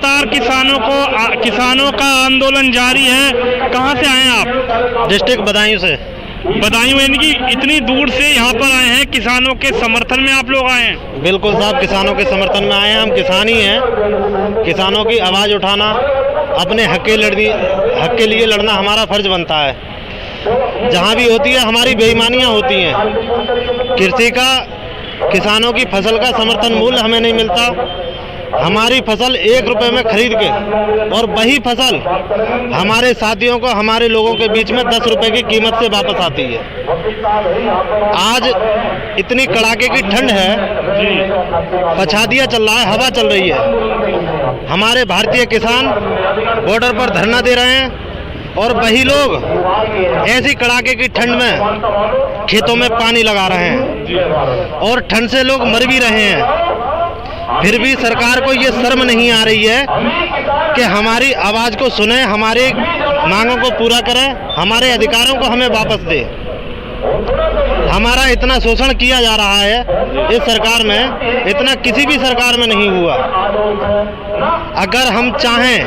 लगातार किसानों का आंदोलन जारी है। कहाँ से आए हैं आप? डिस्ट्रिक्ट बदायूं से। बदायूं, यानी कि इतनी दूर से यहाँ पर आए हैं, किसानों के समर्थन में आप लोग आए हैं? बिल्कुल साहब, किसानों के समर्थन में आए हैं। हम किसान ही हैं। किसानों की आवाज़ उठाना, अपने हक के लिए लड़ना हमारा फर्ज बनता है। जहाँ भी होती है हमारी बेईमानियाँ होती हैं। किसानों की फसल का समर्थन मूल्य हमें नहीं मिलता। हमारी फसल 1 रुपए में खरीद के और वही फसल हमारे साथियों को, हमारे लोगों के बीच में 10 रुपए की कीमत से वापस आती है। आज इतनी कड़ाके की ठंड है, पछादिया चल रहा है, हवा चल रही है। हमारे भारतीय किसान बॉर्डर पर धरना दे रहे हैं और वही लोग ऐसी कड़ाके की ठंड में खेतों में पानी लगा रहे हैं और ठंड से लोग मर भी रहे हैं। फिर भी सरकार को ये शर्म नहीं आ रही है कि हमारी आवाज़ को सुने, हमारी मांगों को पूरा करे, हमारे अधिकारों को हमें वापस दे। हमारा इतना शोषण किया जा रहा है इस सरकार में, इतना किसी भी सरकार में नहीं हुआ। अगर हम चाहें,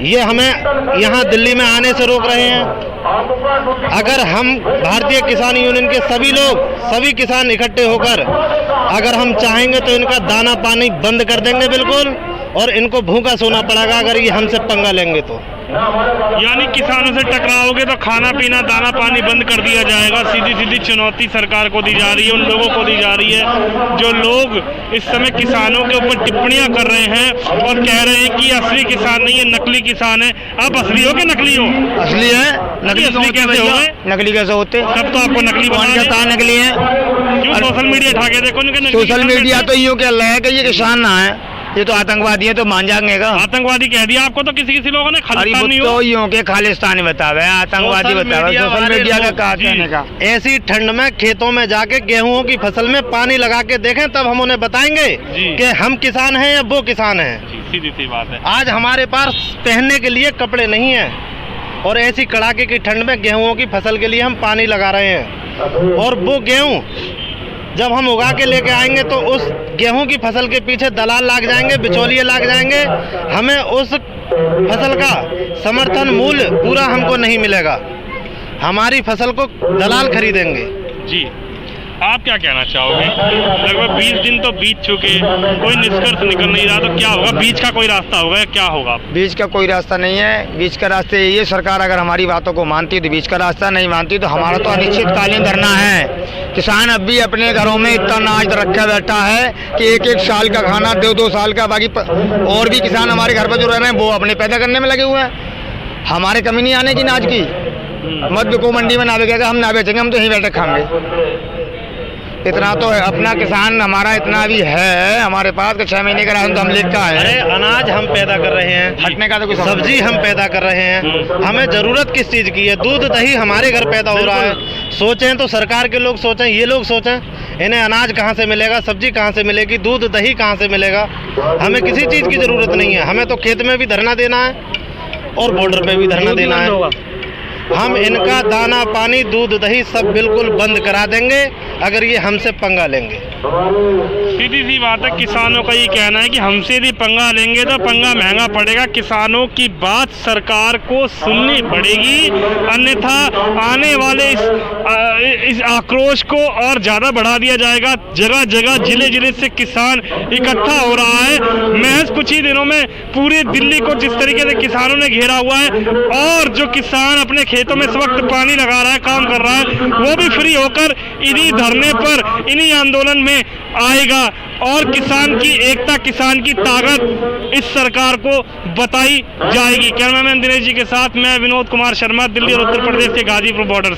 ये हमें यहाँ दिल्ली में आने से रोक रहे हैं। अगर हम भारतीय किसान यूनियन के सभी किसान इकट्ठे होकर अगर हम चाहेंगे तो इनका दाना पानी बंद कर देंगे बिल्कुल, और इनको भूखा सोना पड़ेगा अगर ये हमसे पंगा लेंगे तो। यानी किसानों से टकराओगे तो खाना पीना, दाना पानी बंद कर दिया जाएगा। सीधी चुनौती सरकार को दी जा रही है, उन लोगों को दी जा रही है जो लोग इस समय किसानों के ऊपर टिप्पणियां कर रहे हैं और कह रहे हैं कि असली किसान नहीं है, नकली किसान है। आप असली हो कि नकली हो? असली है। नकली कैसे हो गए? नकली कैसे होते? सब तो आपको नकली बना नकली है। क्यों सोशल मीडिया उठा के देखो? सोशल मीडिया तो यूँ कह रहा है कि ये किसान ना है, ये तो आतंकवादी है, तो मान जाएंगे का? आतंकवादी कह दिया आपको तो किसी लोगों ने। खालिस्तानी तो यूँ के खालिस्तानी बतावे, आतंकवादी बतावे। सोशल मीडिया का कहने का। ऐसी ठंड में खेतों में जाके गेहूं की फसल में पानी लगा के देखें, तब हम उन्हें बताएंगे कि हम किसान हैं या वो किसान हैं। सीधी सी बात है। आज हमारे पास पहनने के लिए कपड़े नहीं है और ऐसी कड़ाके की ठंड में गेहूं की फसल के लिए हम पानी लगा रहे हैं। और वो गेहूं जब हम उगा के लेके आएंगे तो उस गेहूं की फसल के पीछे दलाल लाग जाएंगे, बिचौलिए लाग जाएंगे। हमें उस फसल का समर्थन मूल्य पूरा हमको नहीं मिलेगा। हमारी फसल को दलाल खरीदेंगे। जी, आप क्या कहना चाहोगे? लगभग 20 दिन तो बीत चुके, कोई निष्कर्ष निकल नहीं रहा, तो क्या होगा? बीच का कोई रास्ता होगा या क्या होगा? बीच का कोई रास्ता नहीं है। बीच का रास्ते ये, सरकार अगर हमारी बातों को मानती तो बीच का रास्ता, नहीं मानती तो हमारा तो अनिश्चितकालीन धरना है। किसान अब भी अपने घरों में इतना अनाज रखा बैठा है कि 1-1 साल का खाना, 2-2 साल का, बाकी और भी किसान हमारे घर पर जो रह रहे हैं वो अपने पैदा करने में लगे हुए हैं। हमारे कमी नहीं आने की अनाज की। मत बिको मंडी में ना बेचेगा, हम ना बेचेंगे, हम तो यहीं बैठे खाएंगे। इतना तो है, अपना किसान हमारा इतना भी है हमारे पास कि 6 महीने का राशन तो हम लेकर आए। अरे अनाज हम पैदा कर रहे हैं, हटने का तो कुछ, सब्जी हम पैदा कर रहे हैं। हमें जरूरत किस चीज़ की है? दूध दही हमारे घर पैदा हो रहा है। सोचें तो सरकार के लोग सोचें, ये लोग सोचें, इन्हें अनाज कहाँ से मिलेगा, सब्जी कहाँ से मिलेगी, दूध दही कहाँ से मिलेगा? हमें किसी चीज़ की ज़रूरत नहीं है। हमें तो खेत में भी धरना देना है और बॉर्डर पे भी धरना देना है। हम इनका दाना पानी, दूध दही सब बिल्कुल बंद करा देंगे अगर ये हमसे पंगा लेंगे। सीधी सी बात है, किसानों का ये कहना है कि हमसे यदि पंगा लेंगे तो पंगा महंगा पड़ेगा। किसानों की बात सरकार को सुननी पड़ेगी, अन्यथा आने वाले इस आक्रोश को और ज़्यादा बढ़ा दिया जाएगा। जगह जगह जिले से किसान इकट्ठा हो रहा है। महज कुछ ही दिनों में पूरे दिल्ली को जिस तरीके से किसानों ने घेरा हुआ है, और जो किसान अपने खेतों में इस वक्त पानी लगा रहा है, काम कर रहा है, वो भी फ्री होकर इन्हीं धरने पर, इन्हीं आंदोलन में आएगा और किसान की एकता, किसान की ताकत इस सरकार को बताई जाएगी। कैमरामैन दिनेश जी के साथ मैं विनोद कुमार शर्मा, दिल्ली और उत्तर प्रदेश के गाजीपुर बॉर्डर।